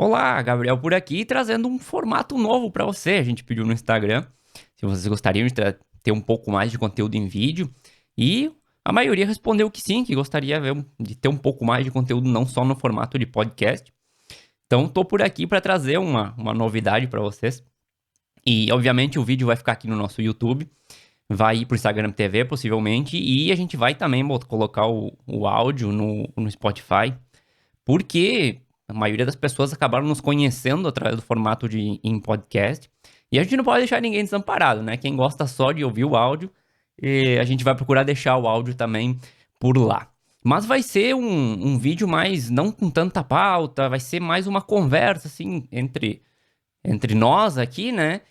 Olá, Gabriel por aqui, trazendo um formato novo para você. A gente pediu no Instagram se vocês gostariam de ter um pouco mais de conteúdo em vídeo e a maioria respondeu que sim, que gostaria de ter um pouco mais de conteúdo não só no formato de podcast. Então, tô por aqui para trazer uma novidade para vocês. E, obviamente, o vídeo vai ficar aqui no nosso YouTube, vai ir pro Instagram TV, possivelmente, e a gente vai também colocar o áudio no Spotify. Porque a maioria das pessoas acabaram nos conhecendo através do formato em podcast. E a gente não pode deixar ninguém desamparado, né? Quem gosta só de ouvir o áudio, a gente vai procurar deixar o áudio também por lá. Mas vai ser um vídeo mais, não com tanta pauta, vai ser mais uma conversa, assim, entre nós aqui, né?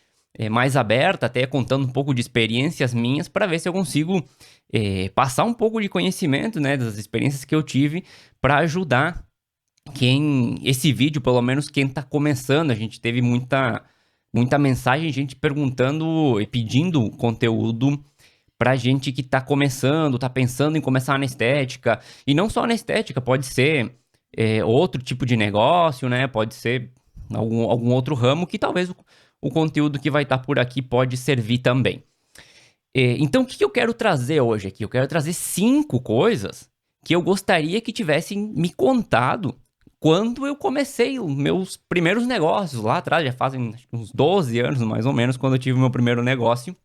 Mais aberta, até contando um pouco de experiências minhas, para ver se eu consigo passar um pouco de conhecimento, né? Das experiências que eu tive, para ajudar esse vídeo, pelo menos quem tá começando. A gente teve muita mensagem, gente perguntando e pedindo conteúdo pra gente que tá começando, tá pensando em começar na estética. E não só na estética, pode ser outro tipo de negócio, né? Pode ser algum outro ramo que talvez o conteúdo que vai estar por aqui pode servir também. Então, o que eu quero trazer hoje aqui? Eu quero trazer 5 coisas que eu gostaria que tivessem me contado quando eu comecei os meus primeiros negócios lá atrás, já fazem uns 12 anos mais ou menos, quando eu tive meu primeiro negócio.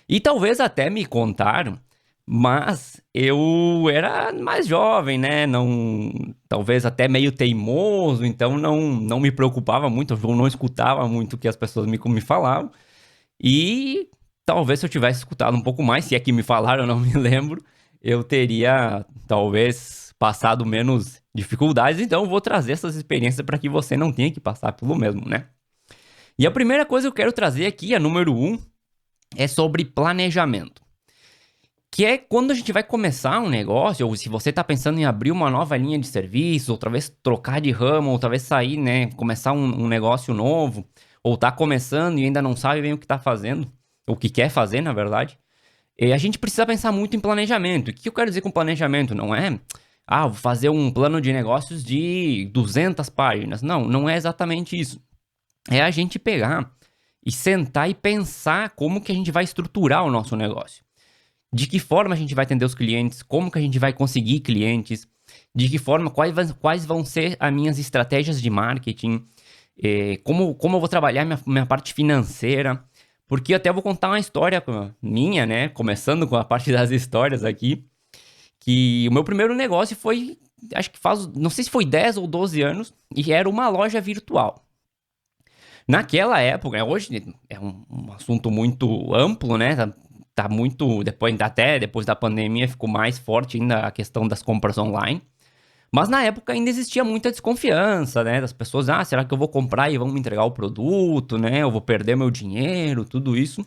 E talvez até me contaram, mas eu era mais jovem, né? Não, talvez até meio teimoso, então não me preocupava muito, eu não escutava muito o que as pessoas me falavam. E talvez se eu tivesse escutado um pouco mais, se é que me falaram, eu não me lembro, eu teria talvez passado menos dificuldades. Então eu vou trazer essas experiências para que você não tenha que passar pelo mesmo, né? E a primeira coisa que eu quero trazer aqui, a número 1, é sobre planejamento. Que é quando a gente vai começar um negócio, ou se você está pensando em abrir uma nova linha de serviço, ou talvez trocar de ramo, ou talvez sair, né, começar um negócio novo, ou tá começando e ainda não sabe bem o que tá fazendo, o que quer fazer, na verdade. A gente precisa pensar muito em planejamento. O que eu quero dizer com planejamento? Não é, vou fazer um plano de negócios de 200 páginas. Não, não é exatamente isso. É a gente pegar e sentar e pensar como que a gente vai estruturar o nosso negócio. De que forma a gente vai atender os clientes, como que a gente vai conseguir clientes, de que forma, quais vão ser as minhas estratégias de marketing, como eu vou trabalhar minha parte financeira. Porque eu até vou contar uma história minha, né? Começando com a parte das histórias aqui. Que o meu primeiro negócio foi, acho que não sei se foi 10 ou 12 anos, e era uma loja virtual. Naquela época, hoje é um assunto muito amplo, né? Tá muito, até depois da pandemia ficou mais forte ainda a questão das compras online. Mas na época ainda existia muita desconfiança, né? Das pessoas, será que eu vou comprar e vão me entregar o produto, né? Eu vou perder meu dinheiro, tudo isso.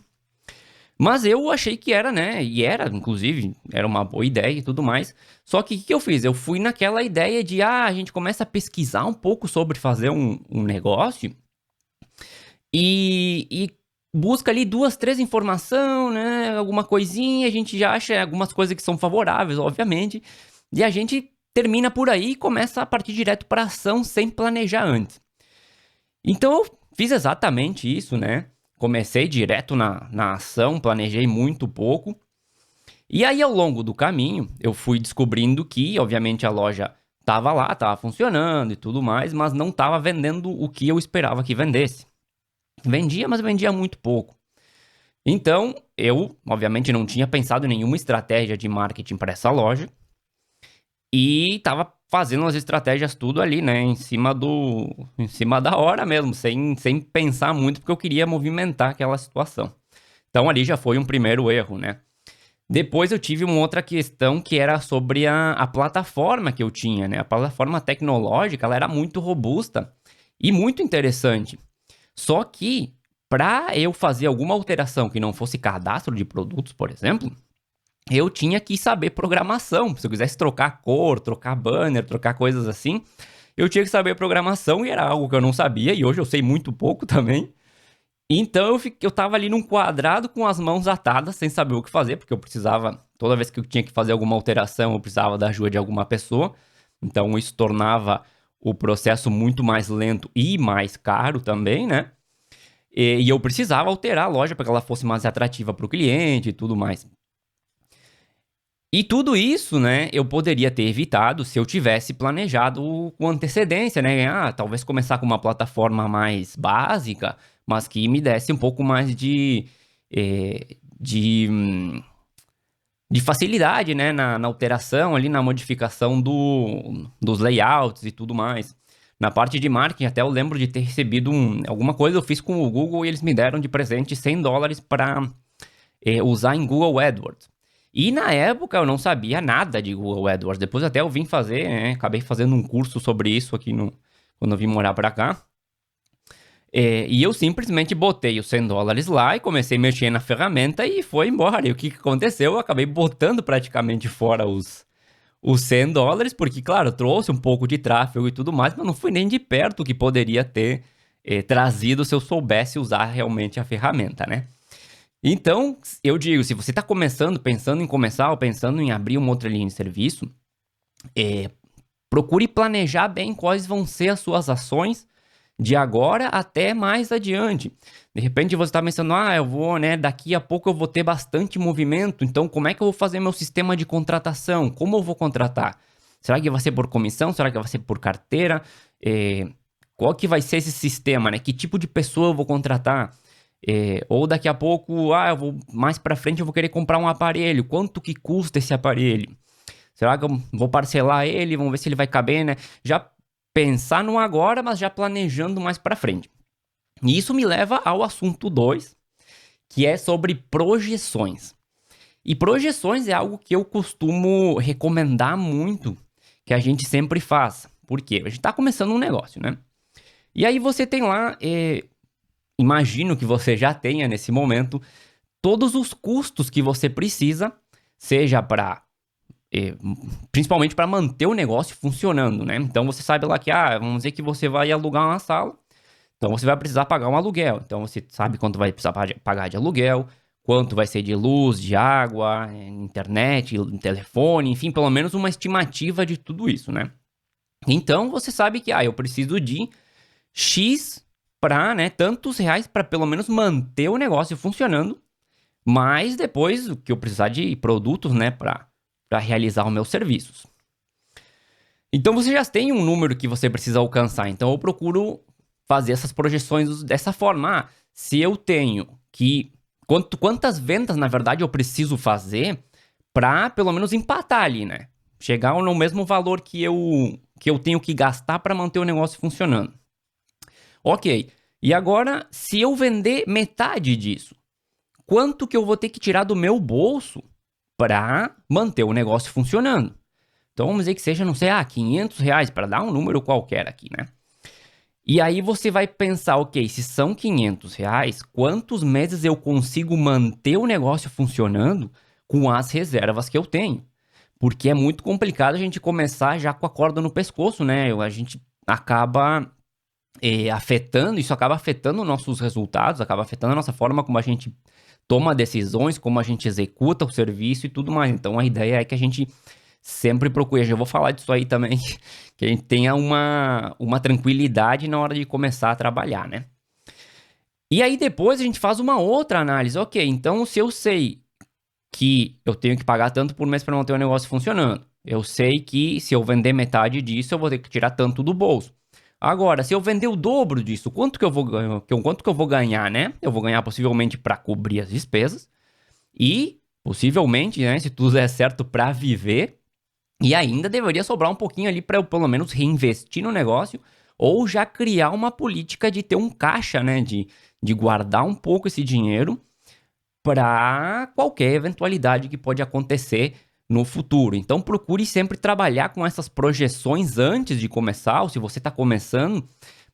Mas eu achei que era, né? E era, inclusive, era uma boa ideia e tudo mais. Só que o que eu fiz? Eu fui naquela ideia de, a gente começa a pesquisar um pouco sobre fazer um negócio e busca ali 2, 3 informações, né? Alguma coisinha, a gente já acha algumas coisas que são favoráveis, obviamente. E a gente termina por aí e começa a partir direto para ação sem planejar antes. Então eu fiz exatamente isso, né? Comecei direto na ação, planejei muito pouco. E aí, ao longo do caminho, eu fui descobrindo que, obviamente, a loja estava lá, estava funcionando e tudo mais, mas não estava vendendo o que eu esperava que vendesse. Vendia, mas vendia muito pouco. Então, eu, obviamente, não tinha pensado em nenhuma estratégia de marketing para essa loja. E estava fazendo as estratégias tudo ali, né? Em cima da hora mesmo, sem pensar muito, porque eu queria movimentar aquela situação. Então ali já foi um primeiro erro, né? Depois eu tive uma outra questão que era sobre a plataforma que eu tinha, né? A plataforma tecnológica, ela era muito robusta e muito interessante. Só que, para eu fazer alguma alteração que não fosse cadastro de produtos, por exemplo, eu tinha que saber programação. Se eu quisesse trocar cor, trocar banner, trocar coisas assim, eu tinha que saber programação e era algo que eu não sabia e hoje eu sei muito pouco também. Então eu tava ali num quadrado com as mãos atadas, sem saber o que fazer, porque eu precisava, toda vez que eu tinha que fazer alguma alteração, eu precisava da ajuda de alguma pessoa. Então isso tornava o processo muito mais lento e mais caro também, né? E eu precisava alterar a loja para que ela fosse mais atrativa para o cliente e tudo mais. E tudo isso, né, eu poderia ter evitado se eu tivesse planejado com antecedência, né? Ah, talvez começar com uma plataforma mais básica, mas que me desse um pouco mais eh, de, hum, de facilidade, né, na alteração ali, na modificação dos layouts e tudo mais. Na parte de marketing, até eu lembro de ter recebido alguma coisa eu fiz com o Google e eles me deram de presente $100 para usar em Google AdWords. E na época eu não sabia nada de Google AdWords. Depois até eu vim fazer, né? Acabei fazendo um curso sobre isso aqui quando eu vim morar pra cá. E eu simplesmente botei os $100 lá e comecei a mexer na ferramenta e foi embora. E o que aconteceu? Eu acabei botando praticamente fora os $100, porque, claro, trouxe um pouco de tráfego e tudo mais, mas não fui nem de perto o que poderia ter trazido se eu soubesse usar realmente a ferramenta, né? Então, eu digo, se você está começando, pensando em começar ou pensando em abrir uma outra linha de serviço, procure planejar bem quais vão ser as suas ações de agora até mais adiante. De repente você está pensando, eu vou, né, daqui a pouco eu vou ter bastante movimento, então como é que eu vou fazer meu sistema de contratação? Como eu vou contratar? Será que vai ser por comissão? Será que vai ser por carteira? Qual que vai ser esse sistema, né? Que tipo de pessoa eu vou contratar? Ou daqui a pouco, eu vou mais para frente eu vou querer comprar um aparelho. Quanto que custa esse aparelho? Será que eu vou parcelar ele? Vamos ver se ele vai caber, né? Já pensar no agora, mas já planejando mais para frente. E isso me leva ao assunto 2, que é sobre projeções. E projeções é algo que eu costumo recomendar muito, que a gente sempre faz. Por quê? A gente está começando um negócio, né? E aí você tem lá, imagino que você já tenha nesse momento, todos os custos que você precisa, seja para principalmente para manter o negócio funcionando, né? Então você sabe lá que, vamos dizer que você vai alugar uma sala, então você vai precisar pagar um aluguel. Então você sabe quanto vai precisar pagar de aluguel, quanto vai ser de luz, de água, internet, telefone, enfim, pelo menos uma estimativa de tudo isso, né? Então você sabe que, eu preciso de X para, né, tantos reais para pelo menos manter o negócio funcionando, mas depois o que eu precisar de produtos, né, para realizar os meus serviços. Então você já tem um número que você precisa alcançar. Então eu procuro fazer essas projeções dessa forma. Se eu tenho que... Quantas vendas, na verdade, eu preciso fazer para pelo menos empatar ali, né? Chegar no mesmo valor que eu tenho que gastar para manter o negócio funcionando. Ok. E agora, se eu vender metade disso, quanto que eu vou ter que tirar do meu bolso para manter o negócio funcionando? Então vamos dizer que seja, não sei, R$ 500, para dar um número qualquer aqui, né? E aí você vai pensar, ok, se são R$ 500, quantos meses eu consigo manter o negócio funcionando com as reservas que eu tenho? Porque é muito complicado a gente começar já com a corda no pescoço, né? A gente acaba isso acaba afetando nossos resultados, acaba afetando a nossa forma como a gente toma decisões, como a gente executa o serviço e tudo mais. Então a ideia é que a gente sempre procure, eu vou falar disso aí também, que a gente tenha uma tranquilidade na hora de começar a trabalhar, né? E aí depois a gente faz uma outra análise. Ok, então se eu sei que eu tenho que pagar tanto por mês para manter o negócio funcionando, eu sei que se eu vender metade disso, eu vou ter que tirar tanto do bolso. Agora, se eu vender o dobro disso, quanto que eu vou ganhar, né? Eu vou ganhar possivelmente para cobrir as despesas e possivelmente, né, se tudo der certo, para viver. E ainda deveria sobrar um pouquinho ali para eu pelo menos reinvestir no negócio ou já criar uma política de ter um caixa, né, de guardar um pouco esse dinheiro para qualquer eventualidade que pode acontecer no futuro. Então procure sempre trabalhar com essas projeções antes de começar, ou se você está começando,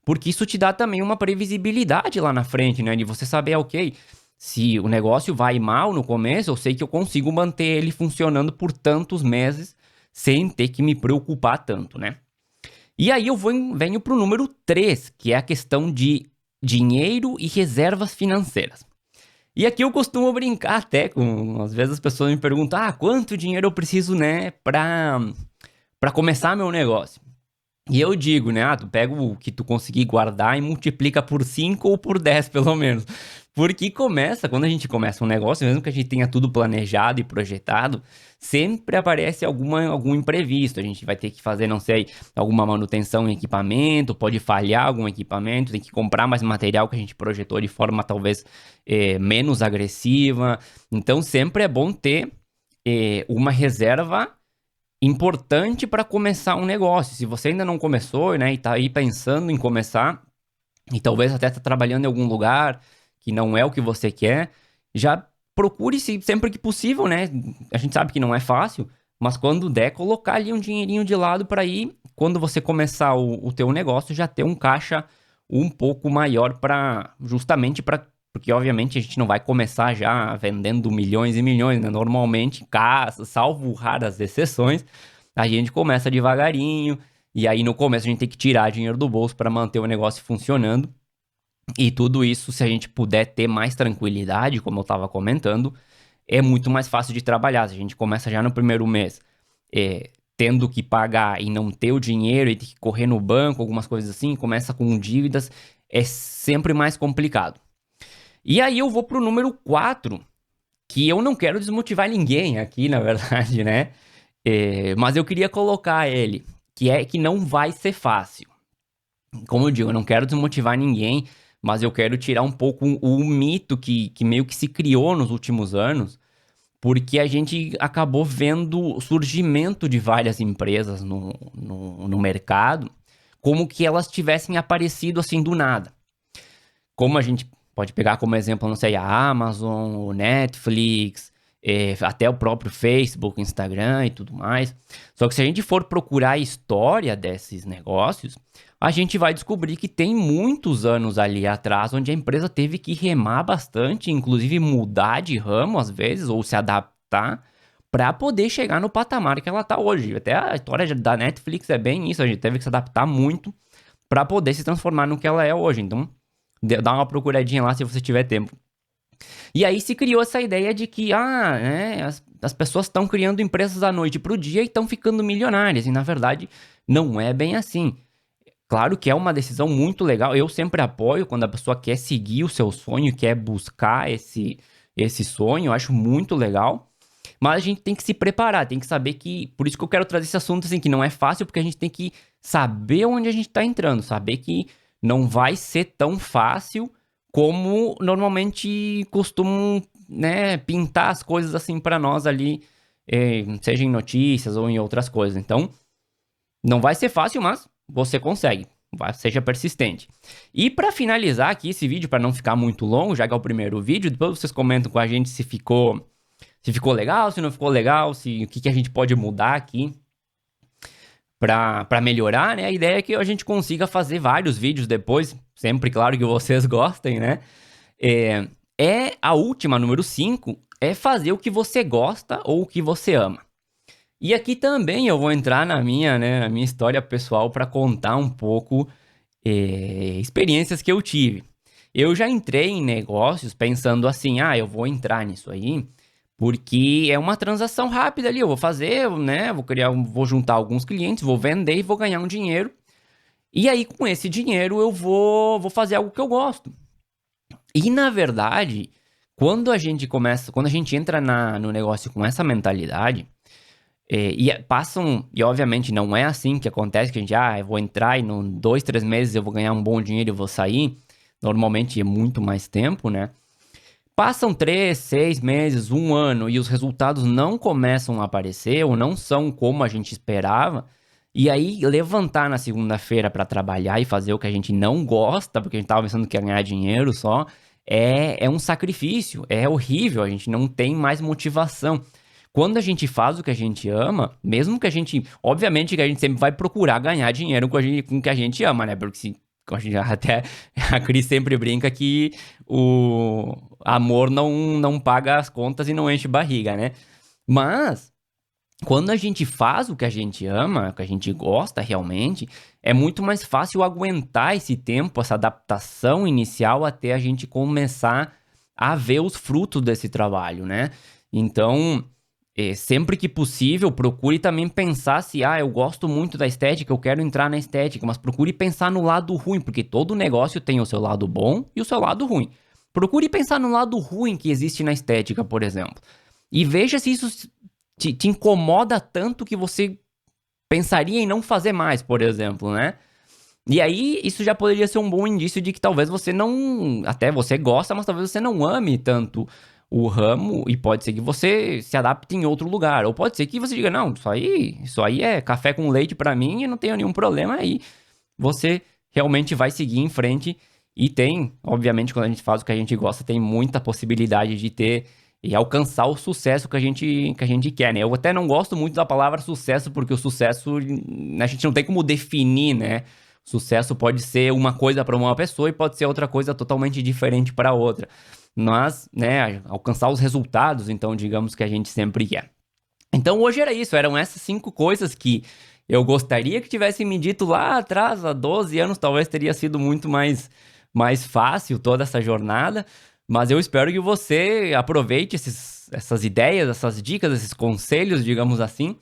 porque isso te dá também uma previsibilidade lá na frente, né? De você saber, ok, se o negócio vai mal no começo, eu sei que eu consigo manter ele funcionando por tantos meses sem ter que me preocupar tanto, né? E aí eu venho para o número 3, que é a questão de dinheiro e reservas financeiras. E aqui eu costumo brincar até com... Às vezes as pessoas me perguntam, quanto dinheiro eu preciso, né, para começar meu negócio? E eu digo, né? Tu pega o que tu conseguir guardar e multiplica por 5 ou por 10 pelo menos. Porque quando a gente começa um negócio, mesmo que a gente tenha tudo planejado e projetado, sempre aparece algum imprevisto. A gente vai ter que fazer, não sei, alguma manutenção em equipamento, pode falhar algum equipamento, tem que comprar mais material que a gente projetou de forma talvez menos agressiva. Então sempre é bom ter uma reserva importante para começar um negócio. Se você ainda não começou, né, e tá aí pensando em começar, e talvez até tá trabalhando em algum lugar que não é o que você quer, já procure sempre que possível, né? A gente sabe que não é fácil, mas quando der, colocar ali um dinheirinho de lado para ir, quando você começar o teu negócio, já ter um caixa um pouco maior para justamente para porque obviamente a gente não vai começar já vendendo milhões e milhões, né? Normalmente, salvo raras exceções, a gente começa devagarinho, e aí no começo a gente tem que tirar dinheiro do bolso para manter o negócio funcionando. E tudo isso, se a gente puder ter mais tranquilidade, como eu estava comentando, é muito mais fácil de trabalhar. Se a gente começa já no primeiro mês, tendo que pagar e não ter o dinheiro e ter que correr no banco, algumas coisas assim, começa com dívidas, é sempre mais complicado. E aí eu vou pro número 4, que eu não quero desmotivar ninguém aqui, na verdade, né? Mas eu queria colocar ele, que é que não vai ser fácil. Como eu digo, eu não quero desmotivar ninguém, mas eu quero tirar um pouco o mito que meio que se criou nos últimos anos, porque a gente acabou vendo o surgimento de várias empresas no mercado, como que elas tivessem aparecido assim do nada. Como a gente pode pegar como exemplo, não sei, a Amazon, o Netflix, até o próprio Facebook, Instagram e tudo mais. Só que se a gente for procurar a história desses negócios, a gente vai descobrir que tem muitos anos ali atrás onde a empresa teve que remar bastante, inclusive mudar de ramo às vezes, ou se adaptar para poder chegar no patamar que ela está hoje. Até a história da Netflix é bem isso, a gente teve que se adaptar muito para poder se transformar no que ela é hoje. Então, dá uma procuradinha lá se você tiver tempo. E aí se criou essa ideia de que, né, as pessoas estão criando empresas da noite para o dia e estão ficando milionárias. E na verdade, não é bem assim. Claro que é uma decisão muito legal. Eu sempre apoio quando a pessoa quer seguir o seu sonho, quer buscar esse sonho. Eu acho muito legal. Mas a gente tem que se preparar, tem que saber que. Por isso que eu quero trazer esse assunto assim, que não é fácil, porque a gente tem que saber onde a gente está entrando, saber que não vai ser tão fácil como normalmente costumam, né, pintar as coisas assim para nós ali, seja em notícias ou em outras coisas. Então, não vai ser fácil, mas você consegue. Seja persistente. E para finalizar aqui esse vídeo, para não ficar muito longo, já que é o primeiro vídeo, depois vocês comentam com a gente se ficou legal, se não ficou legal, o que a gente pode mudar aqui para melhorar, né? A ideia é que a gente consiga fazer vários vídeos depois, sempre claro que vocês gostem, né? A última, número 5, é fazer o que você gosta ou o que você ama. E aqui também eu vou entrar na minha história pessoal para contar um pouco experiências que eu tive. Eu já entrei em negócios pensando assim, eu vou entrar nisso aí porque é uma transação rápida ali, eu vou fazer, né, vou juntar alguns clientes, vou vender e vou ganhar um dinheiro. E aí com esse dinheiro eu vou fazer algo que eu gosto. E na verdade, quando a gente entra no negócio com essa mentalidade, e obviamente não é assim que acontece, que a gente, eu vou entrar e em 2, 3 meses eu vou ganhar um bom dinheiro e vou sair. Normalmente é muito mais tempo, né? Passam 3, 6 meses, 1 ano e os resultados não começam a aparecer ou não são como a gente esperava. E aí, levantar na segunda-feira para trabalhar e fazer o que a gente não gosta, porque a gente estava pensando que ia ganhar dinheiro só, é um sacrifício, é horrível, a gente não tem mais motivação. Quando a gente faz o que a gente ama, mesmo que a gente. Obviamente que a gente sempre vai procurar ganhar dinheiro com o que a gente ama, né? Porque se. Até a Cris sempre brinca que o amor não paga as contas e não enche barriga, né? Mas quando a gente faz o que a gente ama, o que a gente gosta realmente, é muito mais fácil aguentar esse tempo, essa adaptação inicial até a gente começar a ver os frutos desse trabalho, né? Então, sempre que possível, procure também pensar se, eu gosto muito da estética, eu quero entrar na estética, mas procure pensar no lado ruim, porque todo negócio tem o seu lado bom e o seu lado ruim. Procure pensar no lado ruim que existe na estética, por exemplo. E veja se isso te incomoda tanto que você pensaria em não fazer mais, por exemplo, né? E aí, isso já poderia ser um bom indício de que talvez você não. Até você gosta, mas talvez você não ame tanto o ramo e pode ser que você se adapte em outro lugar. Ou pode ser que você diga, não, isso aí é café com leite pra mim e não tenho nenhum problema aí. Você realmente vai seguir em frente e tem, obviamente, quando a gente faz o que a gente gosta, tem muita possibilidade de ter e alcançar o sucesso que a gente quer, né? Eu até não gosto muito da palavra sucesso, porque o sucesso a gente não tem como definir, né? Sucesso pode ser uma coisa para uma pessoa e pode ser outra coisa totalmente diferente para outra. Mas, né, alcançar os resultados, então, digamos que a gente sempre quer. Então, hoje era isso, eram essas 5 coisas que eu gostaria que tivessem me dito lá atrás, há 12 anos, talvez teria sido muito mais fácil toda essa jornada. Mas eu espero que você aproveite essas ideias, essas dicas, esses conselhos, digamos assim.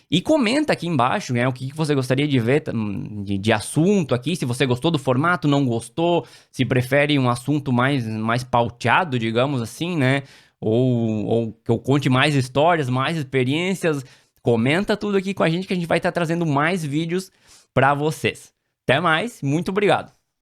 E comenta aqui embaixo, né, o que você gostaria de ver de assunto aqui, se você gostou do formato, não gostou, se prefere um assunto mais pauteado, digamos assim, né? Ou que eu conte mais histórias, mais experiências. Comenta tudo aqui com a gente que a gente vai estar trazendo mais vídeos para vocês. Até mais, muito obrigado.